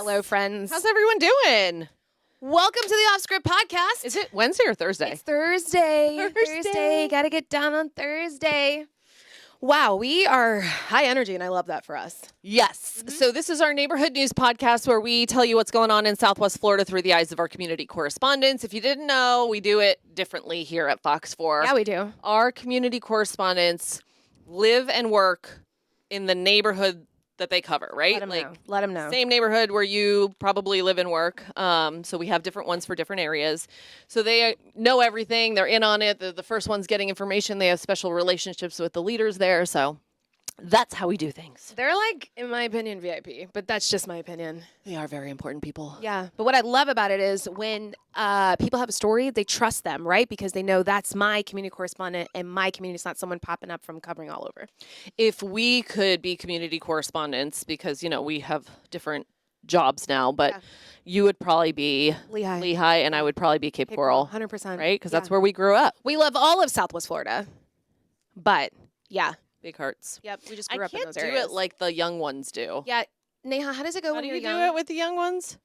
Hello, friends. How's everyone doing? Welcome to the Off Script Podcast. Is it Wednesday or Thursday? It's Thursday. Thursday. Gotta get down on Thursday. Wow, we are high energy, and I love that for us. Yes. So this is our neighborhood news podcast where we tell you what's going on in Southwest Florida through the eyes of our community correspondents. If you didn't know, we do it differently here at Fox 4. Yeah, we do. Our community correspondents live and work in the neighborhood that they cover, right? Let them know. Same neighborhood where you probably live and work. So we have different ones for different areas. So they know everything. They're in on it. They're the first ones getting information. They have special relationships with the leaders there. So that's how we do things. They're like, in my opinion, VIP, but that's just my opinion. They are very important people. Yeah, but what I love about it is when people have a story, they trust them, right? Because they know that's my community correspondent, and my community is not someone popping up from covering all over. If we could be community correspondents, because, you know, we have different jobs now, but Yeah. you would probably be Lehigh. and I would probably be Cape Coral, 100%. right? Because that's where we grew up. We love all of Southwest Florida, but yeah. Big hearts. Yep, we just I grew up in can't those do areas. it like the young ones do. Yeah, Neha, how does it go How when do you're you do young? it with the young ones?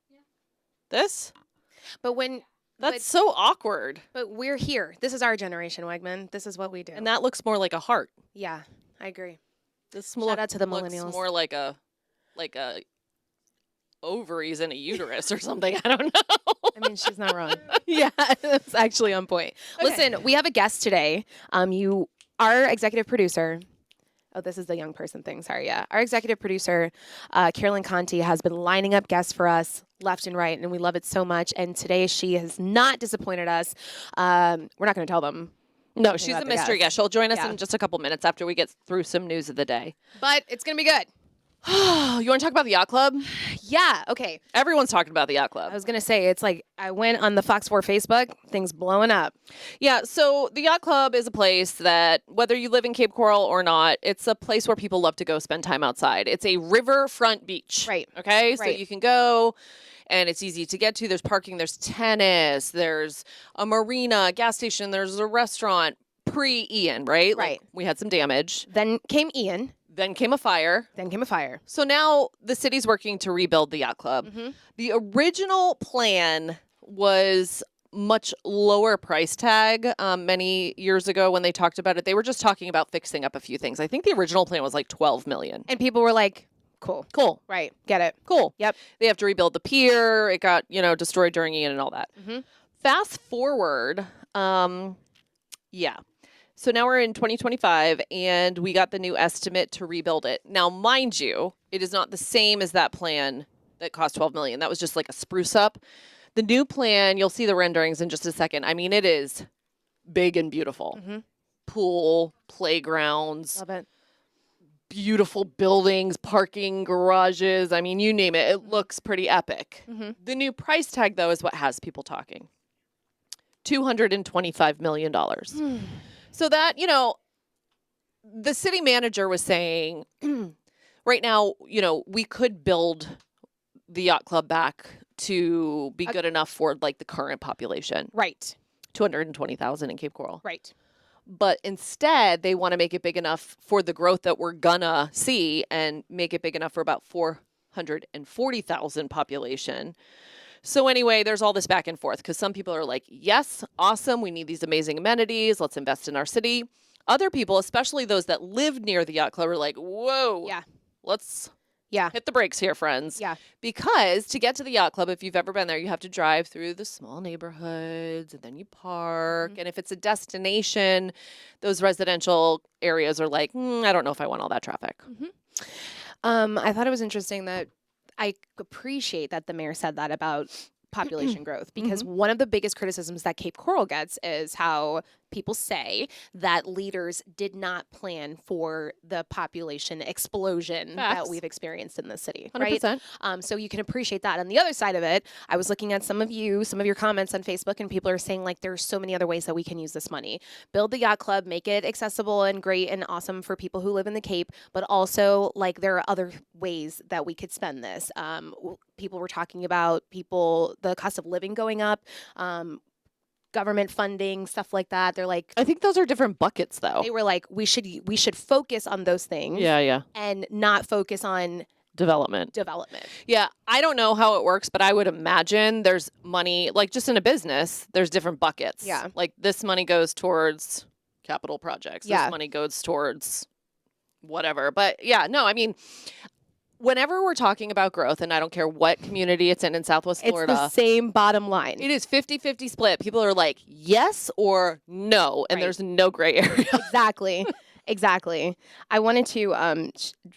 This? But when That's so awkward. but we're here. This is our generation, Wegman. This is what we do. And that looks more like a heart. Yeah, I agree. This Shout out to the looks millennials. more like a ovaries in a uterus or something. I don't know. I mean, she's not wrong. Yeah, that's actually on point. Okay. Listen, we have a guest today. Our executive producer. Oh, this is the young person thing. Sorry, yeah. Our executive producer, Carolyn Conti, has been lining up guests for us left and right, and we love it so much. And today she has not disappointed us. We're not going to tell them. No, she's a mystery guest. She'll join us Yeah. in just a couple minutes after we get through some news of the day. But it's going to be good. You want to talk about the yacht club? Yeah, okay. Everyone's talking about the yacht club. I was going to say, it's like I went on the Fox 4 Facebook, things blowing up. Yeah, so the yacht club is a place that, whether you live in Cape Coral or not, it's a place where people love to go spend time outside. It's a riverfront beach. Right. Okay, so Right. you can go and it's easy to get to. There's parking, there's tennis, there's a marina, a gas station, there's a restaurant. Pre-Ian, right? Right. We had some damage. Then came Ian. Then came a fire. Then came a fire. So now the city's working to rebuild the yacht club. Mm-hmm. The original plan was much lower price tag many years ago when they talked about it. They were just talking about fixing up a few things. I think the original plan was like $12 million. And people were like, cool. Cool. Right. Get it. Cool. Yep. They have to rebuild the pier. It got, destroyed during Ian and all that. Mm-hmm. Fast forward, yeah. So now we're in 2025, and we got the new estimate to rebuild it. Now, mind you, it is not the same as that plan that cost $12 million. That was just like a spruce up. The new plan, you'll see the renderings in just a second. I mean, it is big and beautiful. Mm-hmm. Pool, playgrounds, Love it. beautiful buildings, parking, garages. I mean, you name it. It looks pretty epic. Mm-hmm. The new price tag, though, is what has people talking. $225 million. So that, the city manager was saying right now, we could build the yacht club back to be good enough for like the current population, Right. 220,000 in Cape Coral. Right. But instead, they want to make it big enough for the growth that we're gonna see and make it big enough for about 440,000 population. So anyway, there's all this back and forth because some people are like, yes, awesome. We need these amazing amenities. Let's invest in our city. Other people, especially those that live near the yacht club, are like, whoa, Yeah. let's Yeah. hit the brakes here, friends. Yeah. Because to get to the yacht club, if you've ever been there, you have to drive through the small neighborhoods and then you park. Mhm. And if it's a destination, those residential areas are like, I don't know if I want all that traffic. I thought it was interesting that I appreciate that the mayor said that about population growth because one of the biggest criticisms that Cape Coral gets is how people say that leaders did not plan for the population explosion that Facts. we've experienced in the city, right? 100%. So you can appreciate that. On the other side of it, I was looking at some of your comments on Facebook, and people are saying like there's so many other ways that we can use this money. Build the yacht club, make it accessible and great and awesome for people who live in the Cape, but also like there are other ways that we could spend this. People were talking about the cost of living going up. Government funding, stuff like that. They're like, I think those are different buckets, though. they were like, we should focus on those things Yeah. and not focus on development. Yeah, I don't know how it works, but I would imagine there's money, like just in a business, there's different buckets. Yeah. Like this money goes towards capital projects. Yeah. This money goes towards whatever. But yeah, no, I mean, whenever we're talking about growth, and I don't care what community it's in Southwest Florida. It's the same bottom line. It is 50-50 split. People are like, yes or no. And Right. there's no gray area. Exactly. Exactly. I wanted to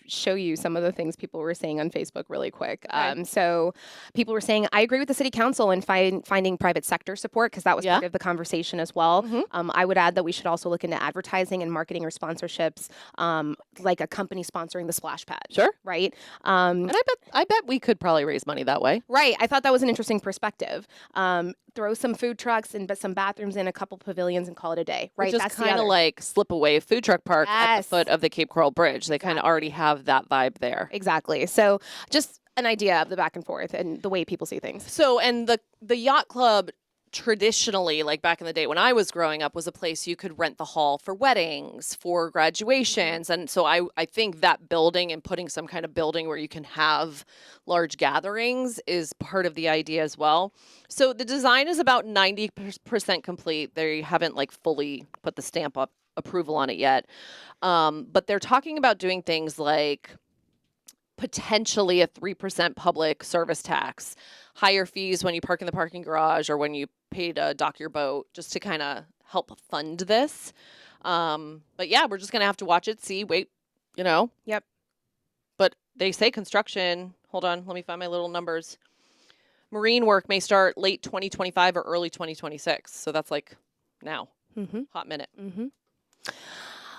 show you some of the things people were saying on Facebook really quick. Okay. So people were saying, I agree with the city council in finding private sector support because that was Yeah. part of the conversation as well. Mhm. I would add that we should also look into advertising and marketing or sponsorships, like a company sponsoring the splash pad. Sure. Right. And I bet we could probably raise money that way. Right. I thought that was an interesting perspective. Throw some food trucks and some bathrooms in, a couple pavilions, and call it a day. Right. Which is kind of like Slip Away Food Truck Park at the Yes. foot of the Cape Coral Bridge. They kind of already have that vibe there. Exactly. So just an idea of the back and forth and the way people see things. So, and the yacht club traditionally, like back in the day when I was growing up, was a place you could rent the hall for weddings, for graduations. And so I think that building and putting some kind of building where you can have large gatherings is part of the idea as well. So the design is about 90% complete. They haven't like fully put the stamp up approval on it yet. But they're talking about doing things like potentially a 3% public service tax, higher fees when you park in the parking garage or when you pay to dock your boat, just to kind of help fund this. But yeah, we're just going to have to watch it, see, wait, you know. Yep. But they say construction, hold on, let me find my little numbers. Marine work may start late 2025 or early 2026. So that's like now, hot minute.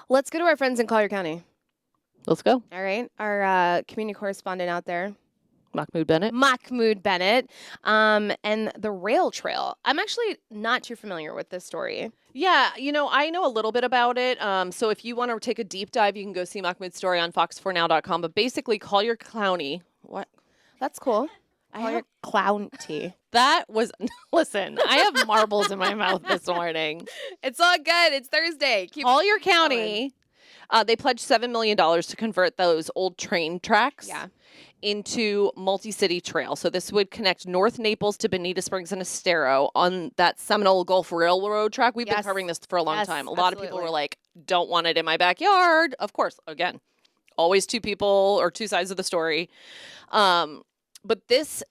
Let's go to our friends in Collier County. Let's go. All right. Our community correspondent out there, Mahmoud Bennett. Mahmoud Bennett, and the rail trail. I'm actually not too familiar with this story. Yeah, you know, I know a little bit about it. So if you want to take a deep dive, you can go see Mahmoud's story on fox4now.com. But basically, Collier County. What? That's cool. Collier County. That was, listen, I have marbles in my mouth this morning. It's all good. It's Thursday. Collier County, they pledged $7 million to convert those old train tracks into multi-city trail. So this would connect North Naples to Bonita Springs and Estero on that Seminole Gulf Railroad track. We've been covering this for a long time. A lot of people were like, don't want it in my backyard. Of course, again, always two people or two sides of the story. But this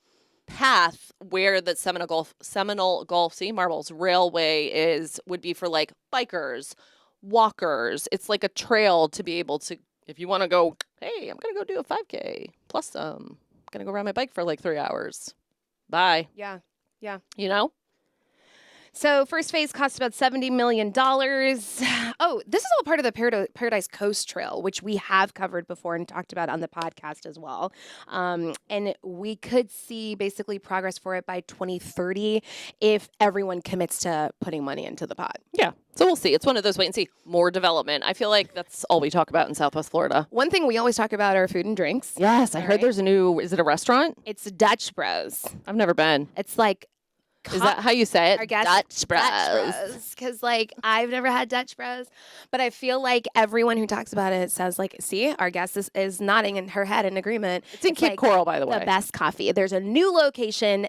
path where the Seminole Gulf Sea Marbles Railway would be for like bikers, walkers. It's like a trail to be able to, if you want to go, hey, I'm going to go do a 5K plus some. I'm going to go ride my bike for like 3 hours. Bye. Yeah. Yeah. You know? So first phase costs about $70 million. Oh, this is all part of the Paradise Coast Trail, which we have covered before and talked about on the podcast as well. And we could see basically progress for it by 2030 if everyone commits to putting money into the pot. Yeah. So we'll see. It's one of those wait and see. More development. I feel like that's all we talk about in Southwest Florida. One thing we always talk about are food and drinks. Yes. I heard there's a new, is it a restaurant? It's Dutch Bros. I've never been. It's like, Is that how you say it? I guess Dutch Bros. Because, like, I've never had Dutch Bros, but I feel like everyone who talks about it says, like, see, our guest is nodding in her head in agreement. It's in Cape Coral, by the way. The best coffee. There's a new location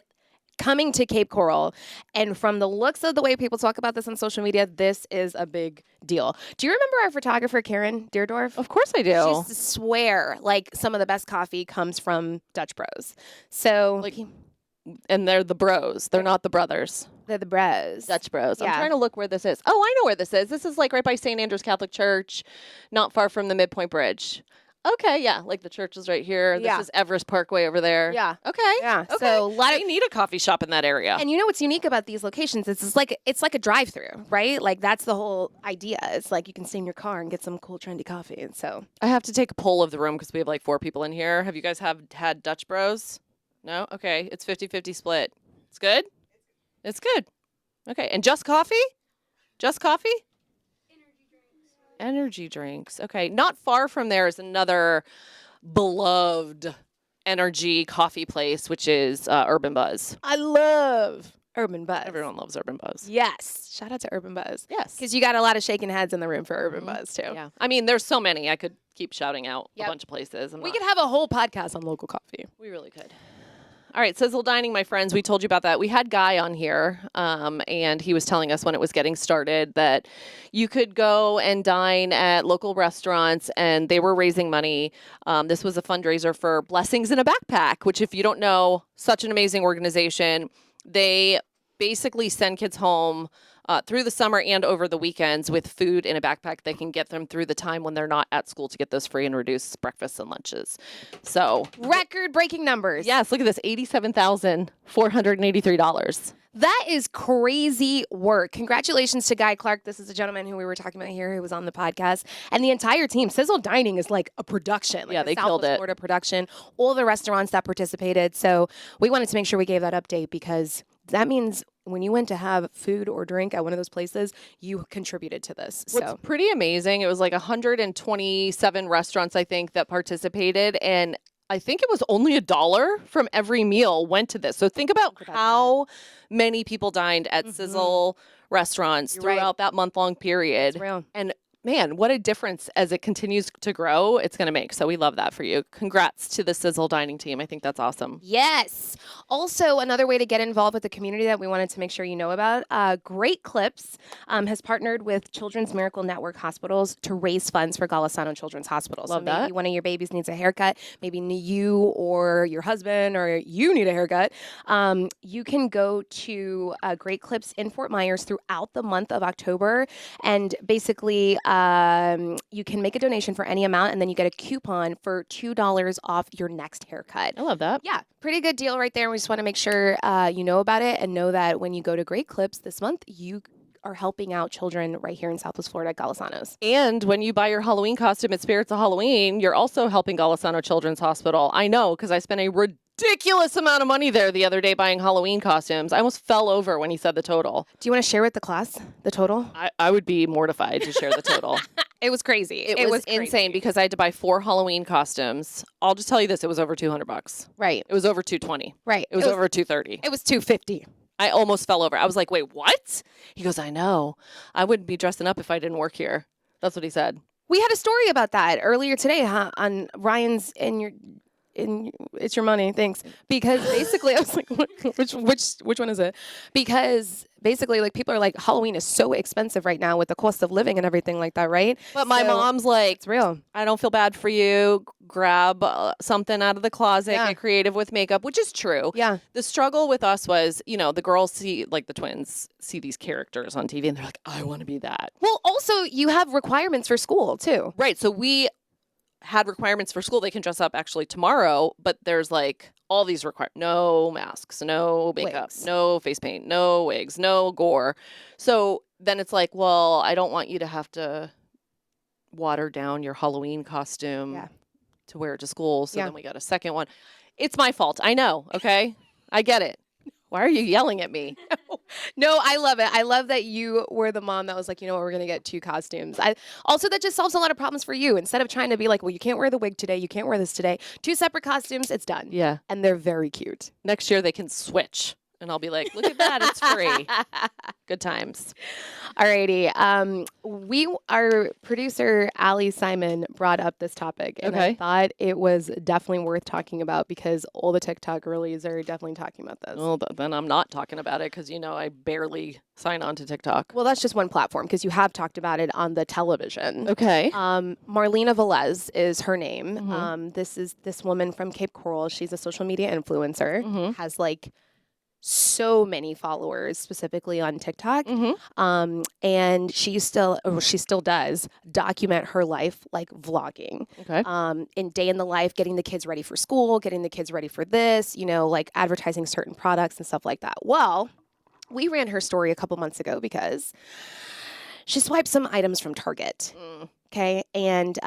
coming to Cape Coral, and from the looks of the way people talk about this on social media, this is a big deal. Do you remember our photographer, Karen Deerdorf? Of course I do. She used to swear, like, some of the best coffee comes from Dutch Bros. So... Like, and they're the bros. They're not the brothers. They're the bros. Dutch Bros. Yeah. I'm trying to look where this is. Oh, I know where this is. This is like right by St. Andrew's Catholic Church, not far from the Midpoint Bridge. Okay, yeah. Like the church is right here. Yeah. This is Everest Parkway over there. Yeah. Okay. Yeah. Okay. So a lot of I need a coffee shop in that area. And you know what's unique about these locations? It's like a drive-through, right? Like that's the whole idea. It's like you can stay in your car and get some cool, trendy coffee. And so I have to take a poll of the room because we have like 4 people in here. Have you guys had Dutch Bros? No? Okay. It's 50-50 split. It's good? It's good. Okay. And just coffee? Just coffee? Energy drinks. Okay. Not far from there is another beloved energy coffee place, which is Urban Buzz. I love Urban Buzz. Everyone loves Urban Buzz. Yes. Shout out to Urban Buzz. Yes. Because you got a lot of shaking heads in the room for Urban Buzz, too. Yeah. I mean, there's so many. I could keep shouting out Yep. a bunch of places. We could have a whole podcast on local coffee. We really could. All right, Sizzle Dining, my friends, we told you about that. We had Guy on here, and he was telling us when it was getting started that you could go and dine at local restaurants, and they were raising money. This was a fundraiser for Blessings in a Backpack, which, if you don't know, such an amazing organization. They basically send kids home through the summer and over the weekends with food in a backpack that can get them through the time when they're not at school to get those free and reduced breakfasts and lunches. So, Record-breaking numbers. yes, look at this, $87,483. That is crazy work. Congratulations to Guy Clark. This is a gentleman who we were talking about here who was on the podcast. And the entire team. Sizzle Dining is like a production. Like Yeah, a they killed Southwest it. Florida production. All the restaurants that participated. So we wanted to make sure we gave that update because that means when you went to have food or drink at one of those places, you contributed to this. What's So pretty amazing, it was like 127 restaurants, I think, that participated. And I think it was only $1 from every meal went to this. So think about about how many people dined at Sizzle restaurants You're right. throughout that month-long period. it's real. And man, what a difference as it continues to grow it's going to make. So we love that for you. Congrats to the Sizzle Dining team. I think that's awesome. Yes. Also, another way to get involved with the community that we wanted to make sure you know about, Great Clips has partnered with Children's Miracle Network Hospitals to raise funds for Golisano Children's Hospital. Love so maybe that. one of your babies needs a haircut, maybe you or your husband or you need a haircut. You can go to Great Clips in Fort Myers throughout the month of October, and basically you can make a donation for any amount, and then you get a coupon for $2 off your next haircut. I love that. Yeah, pretty good deal right there. We just want to make sure you know about it and know that when you go to Great Clips this month, you are helping out children right here in Southwest Florida at Golisano's. And when you buy your Halloween costume at Spirits of Halloween, you're also helping Golisano Children's Hospital. I know, because I spent a ridiculous amount of money there the other day buying Halloween costumes. I almost fell over when he said the total. Do you want to share with the class the total? I would be mortified to share the total. It was crazy. It was crazy. insane because I had to buy 4 Halloween costumes. I'll just tell you this, it was over $200. Right, It was over 220. right. It was over 230. It was $250. I almost fell over. I was like, "Wait, what?" He goes, "I know. I wouldn't be dressing up if I didn't work here." That's what he said. We had a story about that earlier today, on Ryan's It's Your Money, thanks. Because basically, I was like, which one is it? Because basically, like, people are like, Halloween is so expensive right now with the cost of living and everything like that, right? But my So, mom's like, it's real. I don't feel bad for you. Grab something out of the closet, Yeah. get creative with makeup, which is true. Yeah. The struggle with us was, the girls see, like the twins, see these characters on TV and they're like, I want to be that. Well, also, you have requirements for school, too. Right. So we had requirements for school. They can dress up actually tomorrow, but there's like all these no masks, no makeup, Wigs. no face paint, no wigs, no gore. So then it's like, well, I don't want you to have to water down your Halloween costume Yeah. to wear it to school. So Yeah. then we got a second one. It's my fault. I know. Okay. I get it. Why are you yelling at me? No, I love it. I love that you were the mom that was like, you know what, we're going to get 2 costumes. Also, that just solves a lot of problems for you. Instead of trying to be like, well, you can't wear the wig today, you can't wear this today. 2 separate costumes, it's done. Yeah. And they're very cute. Next year they can switch. And I'll be like, look at that. It's free. Good times. Alrighty. Our producer, Allie Simon, brought up this topic. And I Okay. thought it was definitely worth talking about because all the TikTok girlies are definitely talking about this. Well, then I'm not talking about it because, I barely sign on to TikTok. Well, that's just one platform because you have talked about it on the television. Okay. Marlena Velez is her name. Mhm. This is this woman from Cape Coral. She's a social media influencer. Mhm. Has like so many followers, specifically on TikTok. Mhm. And she still does document her life, like vlogging. Okay. In day in the life, getting the kids ready for school, getting the kids ready for this, like advertising certain products and stuff like that. Well, we ran her story a couple months ago because she swiped some items from Target. Mm. Okay. And,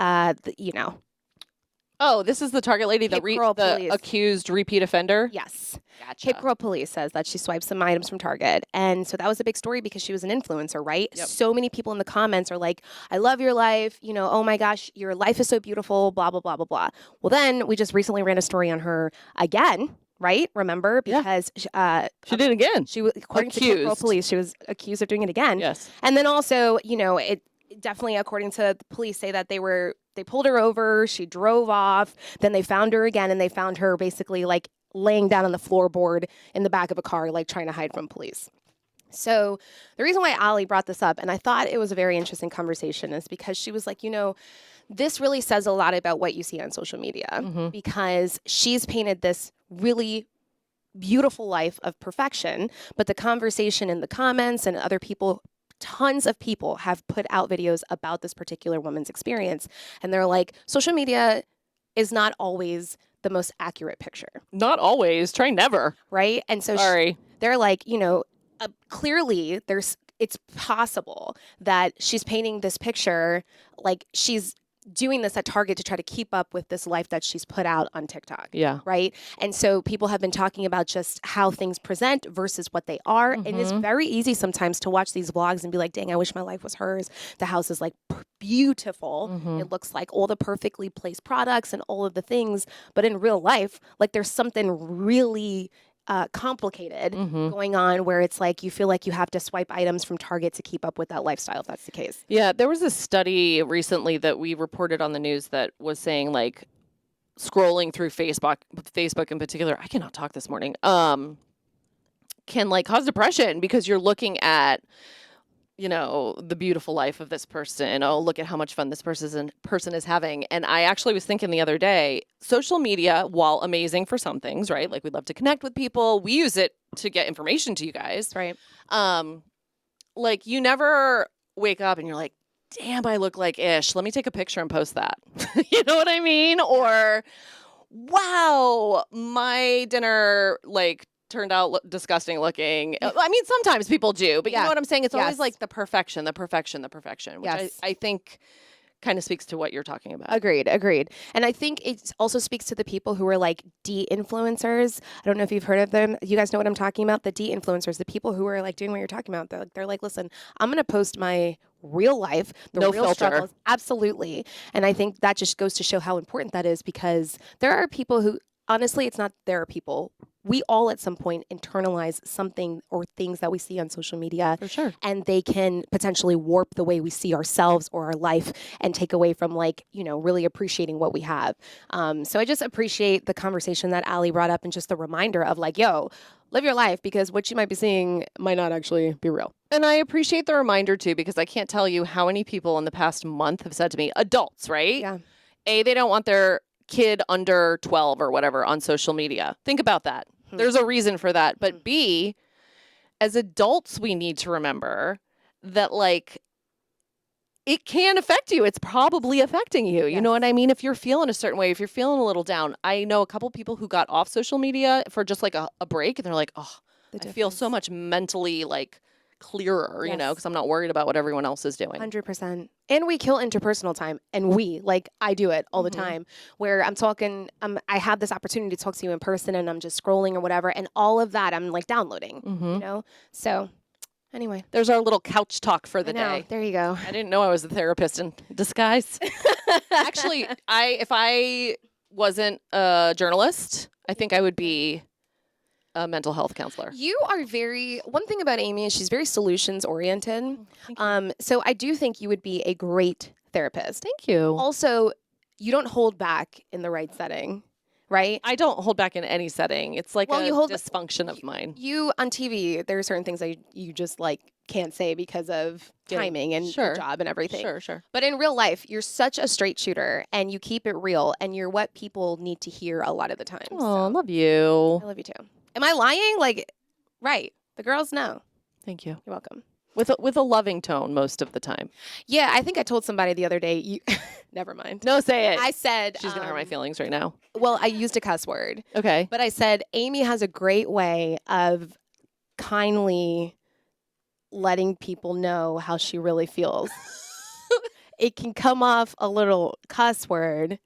Oh, this is the Target lady, the Cape Coral Police. accused repeat offender? yes. Gotcha. Cape Coral Police says that she swiped some items from Target. And so that was a big story because she was an influencer, right? Yep. So many people in the comments are like, I love your life. Oh my gosh, your life is so beautiful, blah, blah, blah, blah, blah. Well, then we just recently ran a story on her again right? Remember? Yeah. Because She did again. she was, according to Cape Coral Accused. Police, she was accused of doing it again. Yes. And then also, it definitely, according to the police, say that they pulled her over, she drove off, then they found her again, and they found her basically like laying down on the floorboard in the back of a car, like trying to hide from police. So the reason why Ali brought this up, and I thought it was a very interesting conversation, is because she was like, this really says a lot about what you see on social media, because she's painted this really beautiful life of perfection, but the conversation in the comments and other people, tons of people have put out videos about this particular woman's experience, and they're like, social media is not always the most accurate picture, Not always. Try never. right? And so Sorry. they're like, clearly it's possible that she's painting this picture, like she's doing this at Target to try to keep up with this life that she's put out on TikTok. Yeah. Right. And so people have been talking about just how things present versus what they are. And it's very easy sometimes to watch these vlogs and be like, dang, I wish my life was hers. The house is like beautiful. It looks like all the perfectly placed products and all of the things. But in real life, like there's something really complicated going on where it's like you feel like you have to swipe items from Target to keep up with that lifestyle, if that's the case. Yeah, there was a study recently that we reported on the news that was saying like scrolling through Facebook in particular, I cannot talk this morning, can like cause depression because you're looking at the beautiful life of this person. Oh, look at how much fun this person is having. And I actually was thinking the other day, social media, while amazing for some things, right? Like we'd love to connect with people. We use it to get information to you guys. Right. Like you never wake up and you're like, damn, I look like Ish. Let me take a picture and post that. You know what I mean? Or, wow, my dinner turned out disgusting looking. I mean, sometimes people do, but you know what I'm saying? It's always like the perfection, which I think kind of speaks to what you're talking about. Agreed. And I think it also speaks to the people who are like de-influencers. I don't know if you've heard of them. You guys know what I'm talking about? The de-influencers, the people who are like doing what you're talking about. They're like, listen, I'm going to post my real life, no real filter. struggles. Absolutely. And I think that just goes to show how important that is, because there are people who, honestly, it's not there are people. We all at some point internalize something or things that we see on social media. For sure. And they can potentially warp the way we see ourselves or our life and take away from really appreciating what we have. So I just appreciate the conversation that Ali brought up and just the reminder of like, yo, live your life, because what you might be seeing might not actually be real. And I appreciate the reminder too, because I can't tell you how many people in the past month have said to me, adults, right? Yeah. They don't want their kid under 12 or whatever on social media. Think about that. There's a reason for that. But B, as adults, we need to remember that it can affect you. It's probably affecting you. You know what I mean? If you're feeling a certain way, if you're feeling a little down. I know a couple people who got off social media for just like a break, and they're like, oh, I feel so much mentally clearer, because I'm not worried about what everyone else is doing. 100%. And we kill interpersonal time. And I do it all the time, where I'm talking, I have this opportunity to talk to you in person, and I'm just scrolling or whatever. And all of that I'm downloading, So anyway. There's our little couch talk for the day. There you go. I didn't know I was a therapist in disguise. Actually, if I wasn't a journalist, I think I would be a mental health counselor. You are one thing about Amy is she's very solutions oriented. So I do think you would be a great therapist. Thank you. Also, you don't hold back in the right setting, right? I don't hold back in any setting. It's like a dysfunction of mine. You on TV, there are certain things that you just can't say because of timing and your job and everything. Sure. But in real life, you're such a straight shooter, and you keep it real, and you're what people need to hear a lot of the time. Oh, I love you. I love you too. Am I lying? Right. The girls know. Thank you. You're welcome. With a loving tone most of the time. Yeah, I think I told somebody the other day, never mind. No, say it. I said... She's going to hurt my feelings right now. Well, I used a cuss word. Okay. But I said, Amy has a great way of kindly letting people know how she really feels. It can come off a little cuss word,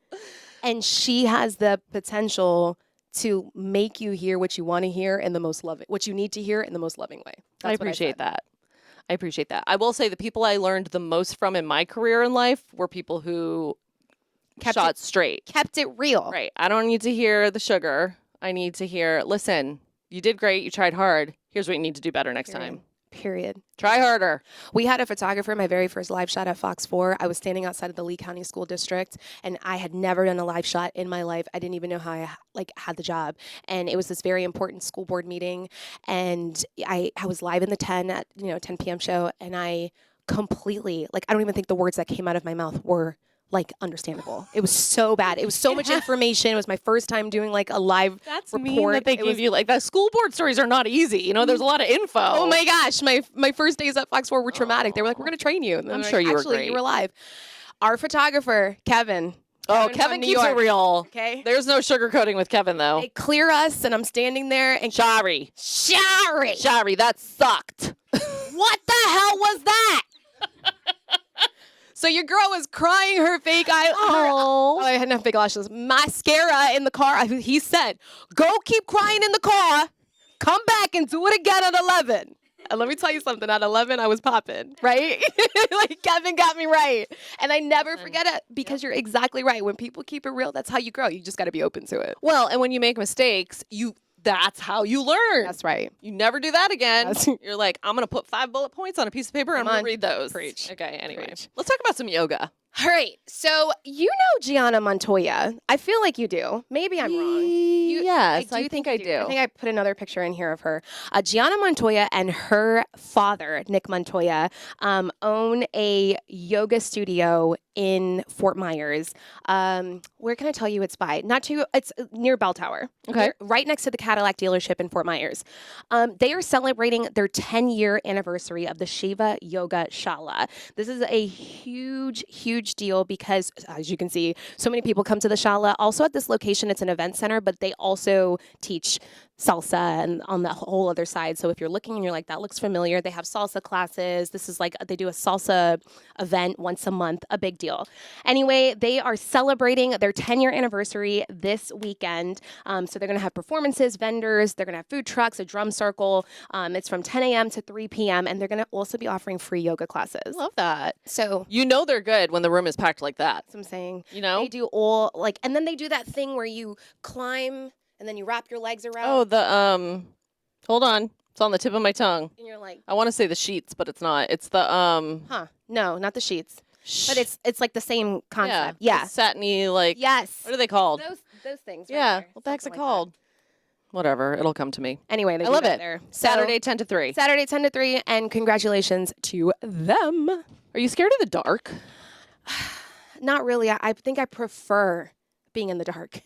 and she has the potential to make you hear what you want to hear in the most loving, what you need to hear in the most loving way. I appreciate that. I will say the people I learned the most from in my career in life were people who kept it straight. Kept it real. Right. I don't need to hear the sugar. I need to hear, listen, you did great. You tried hard. Here's what you need to do better next time. Period. Try harder. We had a photographer, my very first live shot at Fox 4. I was standing outside of the Lee County School District, and I had never done a live shot in my life. I didn't even know how I had the job. And it was this very important school board meeting, and I was live in the 10 p.m. show, and I completely, I don't even think the words that came out of my mouth were understandable. It was so bad. It was so much information. It was my first time doing a live That's report. mean that they give you the school board stories are not easy. There's a lot of info. Oh my gosh, my first days at Fox 4 were traumatic. They were like, we're going to train you. And I'm sure you were actually, great. you were live. Our photographer, Kevin. Kevin keeps it real. Okay. There's no sugarcoating with Kevin, though. They clear us, and I'm standing there, and Shari, that sucked. what the hell was that? So your girl was crying her fake eye. I hadn't have fake lashes. Mascara in the car. He said, go keep crying in the car. Come back and do it again at 11. And let me tell you something. At 11, I was popping, right? Kevin got me right. And I never forget it because you're exactly right. When people keep it real, that's how you grow. You just got to be open to it. Well, and when you make mistakes, that's how you learn. That's right. You never do that again. That's- You're like, I'm going to put 5 bullet points on a piece of paper and I'm going to read those. Preach. Okay, anyway. Preach. Let's talk about some yoga. All right. So you know Gianna Montoya. I feel like you do. Maybe I'm wrong. Yes, I think I do. I think I put another picture in here of her. Gianna Montoya and her father, Nick Montoya, own a yoga studio in Fort Myers. Where can I tell you it's by? It's near Bell Tower. Okay. Right next to the Cadillac dealership in Fort Myers. They are celebrating their 10-year anniversary of the Shiva Yoga Shala. This is a huge, huge deal because, as you can see, so many people come to the Shala. Also at this location, it's an event center, but they also teach salsa and on the whole other side. So if you're looking and you're like, that looks familiar, they have salsa classes. This is they do a salsa event once a month, a big deal. Anyway, they are celebrating their 10-year anniversary this weekend. So they're going to have performances, vendors, they're going to have food trucks, a drum circle. It's from 10 a.m. to 3 p.m. And they're going to also be offering free yoga classes. Love that. So They're good when the room is packed like that. that's what I'm saying. They do all and then they do that thing where you climb and then you wrap your legs around. Oh, hold on. It's on the tip of my tongue. And you're like, I want to say the sheets, but it's not. It's the, no, not the sheets. But it's like the same concept. Yeah. Yeah. Satiny, Yes. what are they called? Those things. Right Yeah. there. What the heck's it Something like called? Whatever. Ittle come to me. that. Anyway, they I do love that it. there. Saturday, 10 to 3. Saturday 10 to 3, and congratulations to them. Are you scared of the dark? Not really. I think I prefer being in the dark.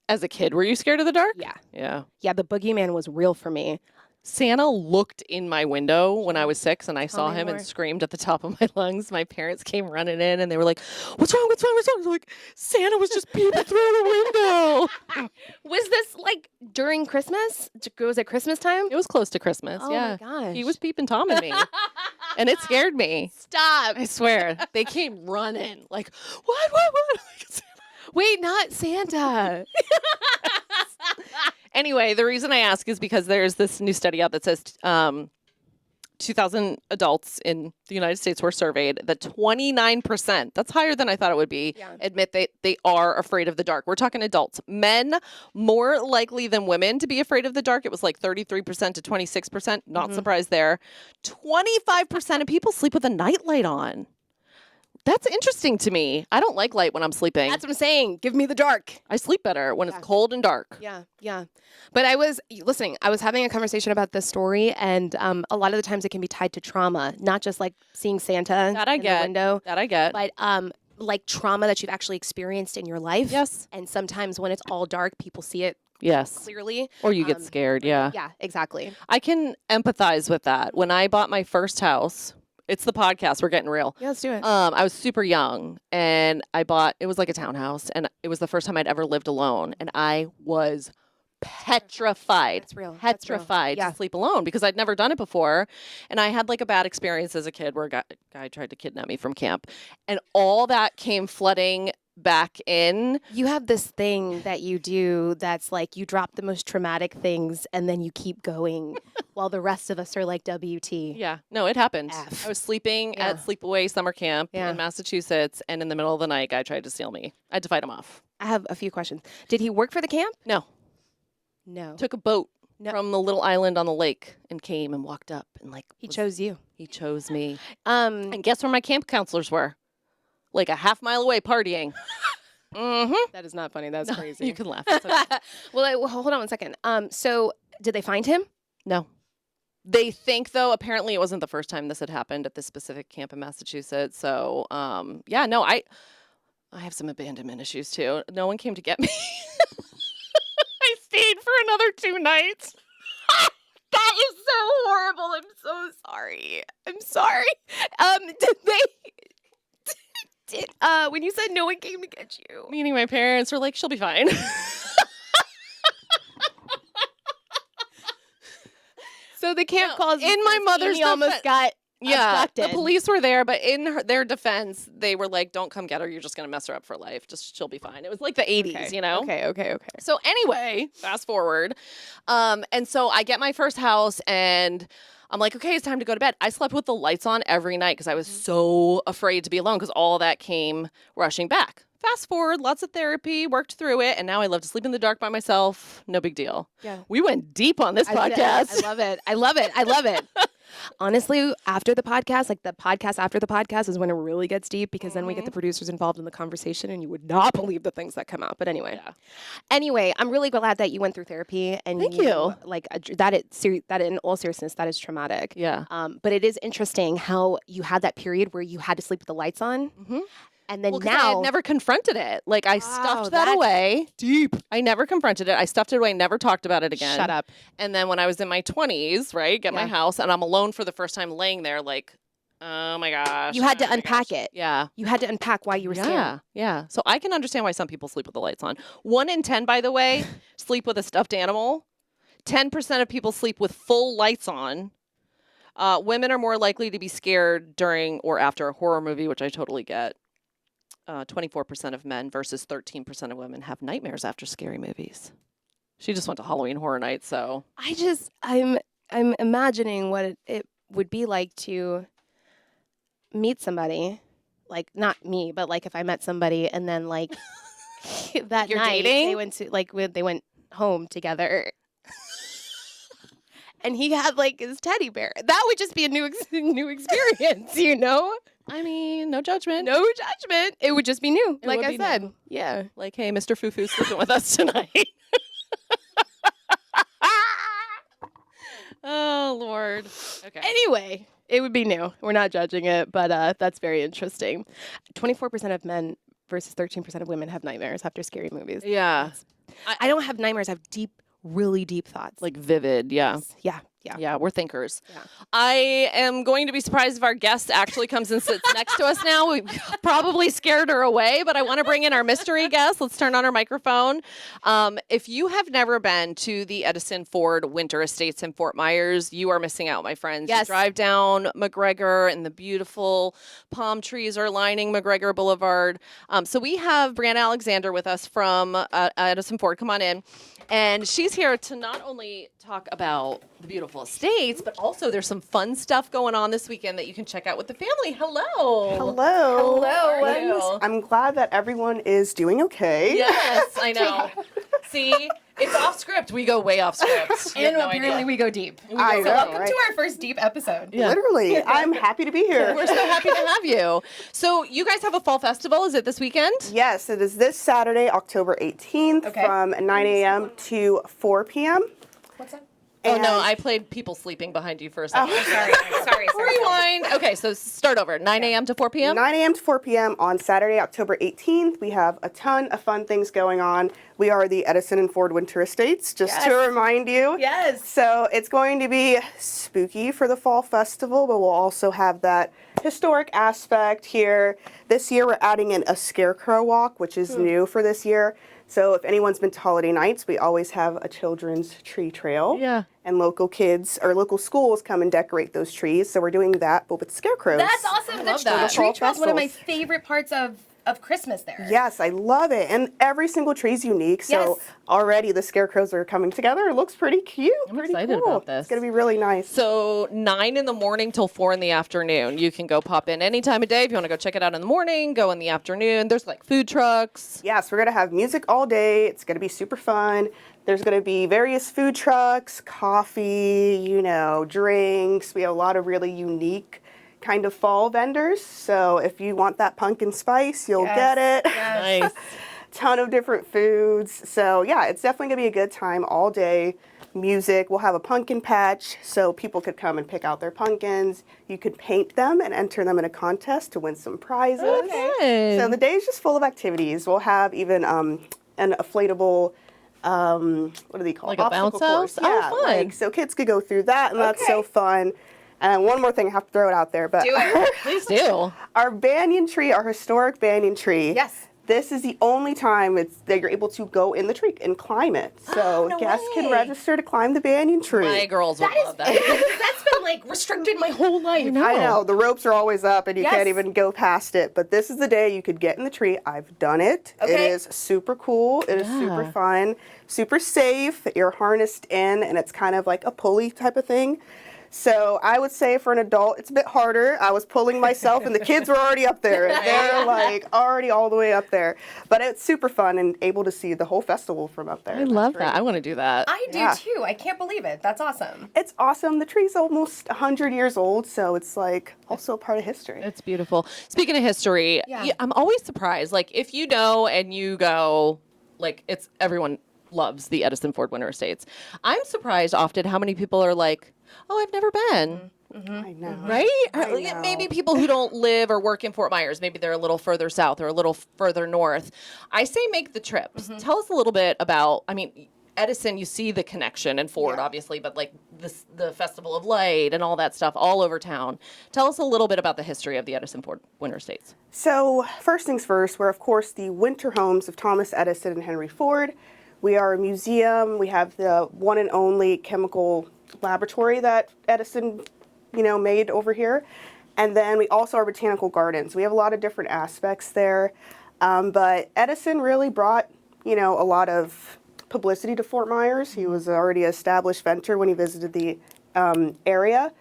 As a kid, were you scared of the dark? Yeah. Yeah. Yeah, the boogeyman was real for me. Santa looked in my window when I was 6 and I saw me him more. and screamed at the top of my lungs. My parents came running in and they were like, what's wrong? What's wrong? What's wrong? I was like, Santa was just peeping through the window. Was this during Christmas? Was it Christmas time? It was close to Christmas. Oh yeah. my gosh. He was peeping Tom and me. And it scared me. Stop. I swear. They came running like, what? Wait, not Santa. Anyway, the reason I ask is because there's this new study out that says 2,000 adults in the United States were surveyed that 29%, that's higher than I thought it would be, Yeah. admit they are afraid of the dark. We're talking adults. Men more likely than women to be afraid of the dark. It was 33% to 26%. Not surprised there. 25% of people sleep with a nightlight on. That's interesting to me. I don't like light when I'm sleeping. That's what I'm saying. Give me the dark. I sleep better when Yeah. it's cold and dark. Yeah, yeah. But I was listening. I was having a conversation about this story, and a lot of the times it can be tied to trauma, not just seeing Santa That I in get. the window, That I get. but trauma that you've actually experienced in your life. Yes. And sometimes when it's all dark, people see it Yes. clearly. Or you get scared. Yeah. Yeah, exactly. I can empathize with that. When I bought my first house, it's the podcast. We're getting real. Yeah, let's do it. I was super young and it was like a townhouse and it was the first time I'd ever lived alone. And I was petrified. That's real. That's real. Petrified Yeah. to sleep alone because I'd never done it before. And I had a bad experience as a kid where a guy tried to kidnap me from camp. And all that came flooding back in. You have this thing that you do that's you drop the most traumatic things and then you keep going while the rest of us are WT. Yeah. No, it happened. F. I was sleeping Yeah. at Sleepaway Summer Camp Yeah. in Massachusetts, and in the middle of the night, a guy tried to steal me. I had to fight him off. I have a few questions. Did he work for the camp? No. No. took a boat No. from the little island on the lake and came and walked up and He chose you. he chose me. Um, And guess where my camp counselors were? Like a half mile away partying. Mm-hmm. that is not funny. That's crazy. You can laugh. It's okay. well, hold on one second. So did they find him? No. They think, though, apparently it wasn't the first time this had happened at this specific camp in Massachusetts. So, yeah, no, I have some abandonment issues, too. No one came to get me. I stayed for another 2 nights. That is so horrible. I'm so sorry. I'm sorry. Did they? Did when you said no one came to get you? Meaning my parents were like, she'll be fine. So the camp calls in my mother's Amy almost defense- got Yeah, abducted. the police were there, but in their defense, they were like, don't come get her. You're just going to mess her up for life. Just she'll be fine. It was like the 80s, you know? Okay. So anyway, fast forward. And so I get my first house and I'm like, okay, it's time to go to bed. I slept with the lights on every night because I was so afraid to be alone because all that came rushing back. Fast forward, lots of therapy, worked through it, and now I love to sleep in the dark by myself. No big deal. Yeah. We went deep on this podcast. I love it. Honestly, after the podcast, like the podcast after the podcast is when it really gets deep because then we get the producers involved in the conversation and you would not believe the things that come out. But anyway. Yeah. Anyway, I'm really glad that you went through therapy and Thank you. like that in all seriousness, that is traumatic. Yeah. But it is interesting how you had that period where you had to sleep with the lights on. Mhm. And then Well, 'cause I now had never confronted it. Like I Wow, stuffed that that's away. deep. I never confronted it. I stuffed it away, never talked about it again. Shut up. And then when I was in my 20s, right, get my Yeah. house and I'm alone for the first time laying there like, oh my gosh. You had to oh my unpack gosh. it. Yeah. You had to unpack why you were scared. Yeah. Yeah. So I can understand why some people sleep with the lights on. 1 in 10, by the way, sleep with a stuffed animal. 10% of people sleep with full lights on. Women are more likely to be scared during or after a horror movie, which I totally get. 24% of men versus 13% of women have nightmares after scary movies. She just went to Halloween Horror Night, so I'm imagining what it would be like to meet somebody, like not me, but like if I met somebody and then like that You're night dating? they went to they went home together. And he had like his teddy bear. That would just be a new experience, you know? I mean, no judgment. No judgment. It would just be new, It like would I be said. new. Yeah. Like, hey, Mr. Fufu's sleeping with us tonight. Oh, Lord. Okay. Anyway, it would be new. We're not judging it, but that's very interesting. 24% of men versus 13% of women have nightmares after scary movies. Yeah. I don't have nightmares. I have deep, really deep thoughts. Like vivid, yeah. Yeah. Yeah, we're thinkers. Yeah. I am going to be surprised if our guest actually comes and sits next to us now. We probably scared her away, but I want to bring in our mystery guest. Let's turn on our microphone. If you have never been to the Edison Ford Winter Estates in Fort Myers, you are missing out, my friends. Yes. You drive down McGregor and the beautiful palm trees are lining McGregor Boulevard. So we have Brianna Alexander with us from Edison Ford. Come on in. And she's here to not only talk about the beautiful estates, but also there's some fun stuff going on this weekend that you can check out with the family. Hello. Hello. How are you? I'm glad that everyone is doing okay. Yes, I know. See, it's off script. We go way off script. You have And no apparently idea. we go deep. I know, Welcome right? to our first deep episode. Yeah. Literally, I'm happy to be here. We're so happy to have you. So you guys have a fall festival. Is it this weekend? Yes, it is this Saturday, October 18th, Okay. from 9 a.m. to 4 p.m. What's that? Oh no, And- I played people sleeping behind you for a second. Sorry. Rewind. Okay, so start over. 9 a.m. to 4 p.m. 9 a.m. to 4 p.m. on Saturday, October 18th. We have a ton of fun things going on. We are the Edison and Ford Winter Estates, just to Yes. remind you. Yes. So it's going to be spooky for the fall festival, but we'll also have that historic aspect here. This year we're adding in a scarecrow walk, which is new for this year. So if anyone's been to Holiday Nights, we always have a children's tree trail. Yeah. And local kids or local schools come and decorate those trees. So we're doing that, but with scarecrows. That's awesome. love The that. tree Fall trail is one of my festivals. favorite parts of of Christmas there. Yes, I love it. And every single tree is unique. So Yes. already the scarecrows are coming together. It looks pretty cute. I'm pretty excited cool. about this. It's going to be really nice. So 9 in the morning till 4 in the afternoon. You can go pop in any time of day. If you want to go check it out in the morning, go in the afternoon. There's like food trucks. Yes, we're going to have music all day. It's going to be super fun. There's going to be various food trucks, coffee, drinks. We have a lot of really unique kind of fall vendors. So if you want that pumpkin spice, you'll get it. Nice. Ton of different foods. So yeah, it's definitely going to be a good time all day. Music. We'll have a pumpkin patch so people could come and pick out their pumpkins. You could paint them and enter them in a contest to win some prizes. Okay. So the day is just full of activities. We'll have even an inflatable, what do they call it? Like a bounce Obstacle course. house? Oh, Yeah, fun. like, so kids could go through that, and that's so fun. And one more thing, I have to throw it out there, but Do it. Please do. our banyan tree, our historic banyan tree. Yes. This is the only time that you're able to go in the tree and climb it. So No guests can way. register to climb the banyan tree. My girls would love that. That's been like restricted my whole life. I know, the ropes are always up and you can't Yes. even go past it, but this is the day you could get in the tree. I've done it. It Okay. is super cool. It is super fun, super safe. You're harnessed in and it's kind of like a pulley type of thing. So I would say for an adult, it's a bit harder. I was pulling myself and the kids were already up there. And they're like already all the way up there. But it's super fun and able to see the whole festival from up there. I love that. I want to do that. I do Yeah. too. I can't believe it. That's awesome. It's awesome. The tree's almost 100 years old, so it's like also a part of history. It's beautiful. Speaking of history, Yeah. I'm always surprised. Like if you know and you go, like it's everyone loves the Edison Ford Winter Estates. I'm surprised often how many people are like, oh, I've never been. I know. Right? I Like, know. maybe people who don't live or work in Fort Myers, maybe they're a little further south or a little further north. I say make the trip. Tell us a little bit about, Edison, you see the connection, and Ford, Yeah. obviously, but like the Festival of Light and all that stuff all over town. Tell us a little bit about the history of the Edison Ford Winter Estates. So, first things first, we're of course the winter homes of Thomas Edison and Henry Ford. We are a museum. We have the one and only chemical laboratory that Edison, made over here. And then we also are botanical gardens. We have a lot of different aspects there. But Edison really brought, a lot of publicity to Fort Myers. He was already an established venture when he visited the area.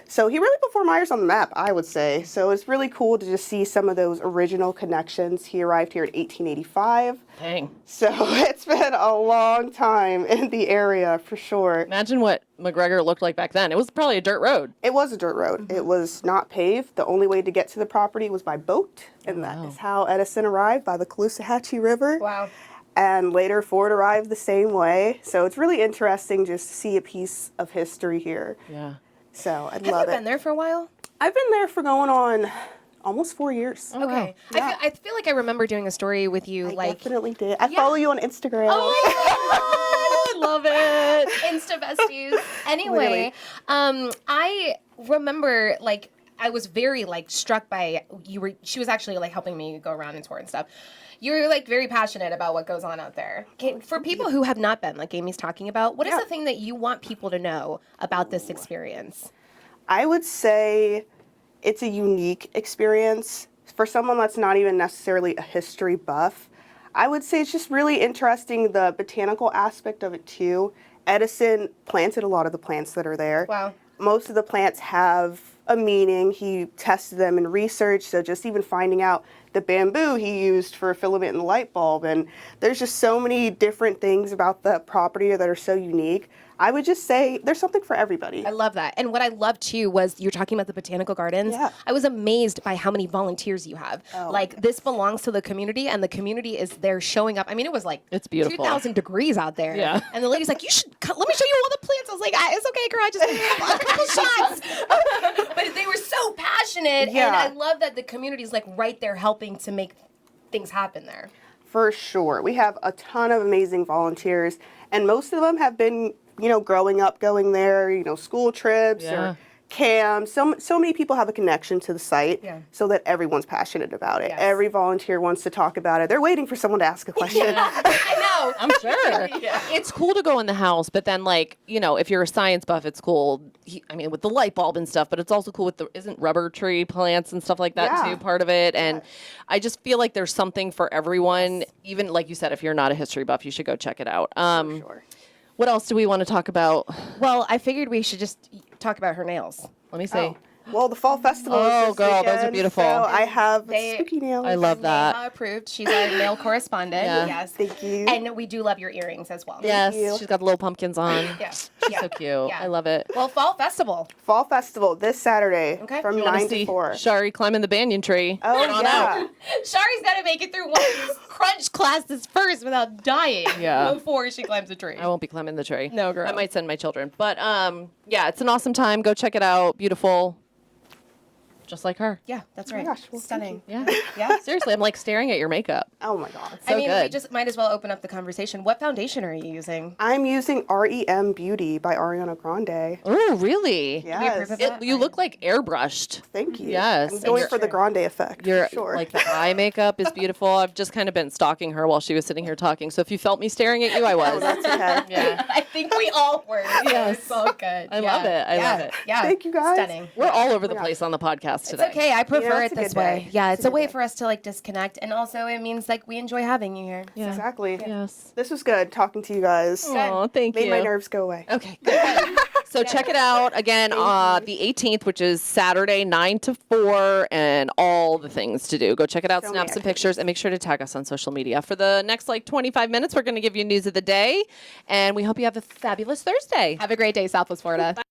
So he really put Fort Myers on the map, I would say. So it's really cool to just see some of those original connections. He arrived here in 1885. Dang. So it's been a long time in the area for sure. Imagine what McGregor looked like back then. It was probably a dirt road. It was a dirt road. It was not paved. The only way to get to the property was by boat. And that is how Edison arrived, by the Caloosahatchee River. Wow. And later Ford arrived the same way. So it's really interesting just to see a piece of history here. Yeah. So I'd Have love you it. been there for a while? I've been there for going on almost 4 years. Okay. Yeah. I feel like I remember doing a story with you, I like definitely did. I Yeah. follow you on Instagram. Oh, I love it. Insta besties. Anyway, I remember like I was very like struck by she was actually like helping me go around and tour and stuff. You're like very passionate about what goes on out there. For people who have not been, like Amy's talking about, what is Yeah. the thing that you want people to know about this experience? I would say it's a unique experience for someone that's not even necessarily a history buff. I would say it's just really interesting, the botanical aspect of it too. Edison planted a lot of the plants that are there. Wow. Most of the plants have a meaning. He tested them in research, so just even finding out the bamboo he used for a filament in the light bulb, and there's just so many different things about the property that are so unique. I would just say there's something for everybody. I love that. And what I loved too was you're talking about the botanical gardens. Yeah. I was amazed by how many volunteers you have. Like this belongs to the community and the community is there showing up. I mean, it was like It's beautiful. 2,000 degrees out there. Yeah. And the lady's like, let me show you all the plants. I was like, it's okay, girl. I just need a couple shots. But they were so passionate. Yeah. And I love that the community is like right there helping to make things happen there. For sure. We have a ton of amazing volunteers, and most of them have been, growing up going there, school trips Yeah. or Cam, so many people have a connection to the site, Yeah. so that everyone's passionate about it. Yes. Every volunteer wants to talk about it. They're waiting for someone to ask a question. I know. I'm sure. It's cool to go in the house, but then like, if you're a science buff, it's cool. With the light bulb and stuff, but it's also cool with isn't rubber tree plants and stuff like that Yeah. too part of it. And I just feel like there's something for everyone. Even like you said, if you're not a history buff, you should go check it out. Sure. What else do we want to talk about? Well, I figured we should just talk about her nails. Let me see. Oh. Well, the fall festival. Oh, is this girl, those are weekend, beautiful. So I have They- spooky nails. I love that. Neha approved. She's our nail correspondent. Yeah. Yes. Thank you. And we do love your earrings as well. Yes, you. she's got the little pumpkins on. Yeah. She's Yeah. so cute. Yeah. I love it. Well, fall festival. Fall festival this Saturday Okay. from You want 9 to to see 4. Shari climbing the banyan tree? Oh, Get on yeah. out. Shari's got to make it through one of these crunch classes first without dying. Yeah. Before she climbs a tree. I won't be climbing the tree. No, girl. I might send my children. But yeah, it's an awesome time. Go check it out. Beautiful. Just like her. Yeah, that's right. gosh, well, thank Stunning. Yeah. Yeah. Seriously, I'm like staring at your makeup. Oh my God. So I mean, we good. just might as well open up the conversation. What foundation are you using? I'm using REM Beauty by Ariana Grande. Oh, really? we approve Yes. of You look like airbrushed. Thank you. Yes. I'm going Sure. for the Grande effect. Your for sure. like the eye makeup is beautiful. I've just kind of been stalking her while she was sitting here talking. So if you felt me staring at you, I Oh, was. that's okay. Yeah. I think we all were. Yes. It's all good. I love it. I love it. Yeah. Thank you, guys. Stunning. We're all over the Yeah. place on the podcast It's today. okay. I prefer it's it a this good way. day. Yeah, It's it's a a good way day. for us to like disconnect, and also it means like we enjoy having you here. Yeah. Exactly. Yes. This was good talking to you guys. Oh, thank Made you. my nerves go away. Okay, good. So check it out again the 18th, which is Saturday, 9 to 4, and all the things to do. Go check it out, So snap many some pictures, and make sure to tag us on social media. For the next 25 minutes, we're going to give you news of the day, and we hope you have a fabulous Thursday. Have a great day, Southwest Florida.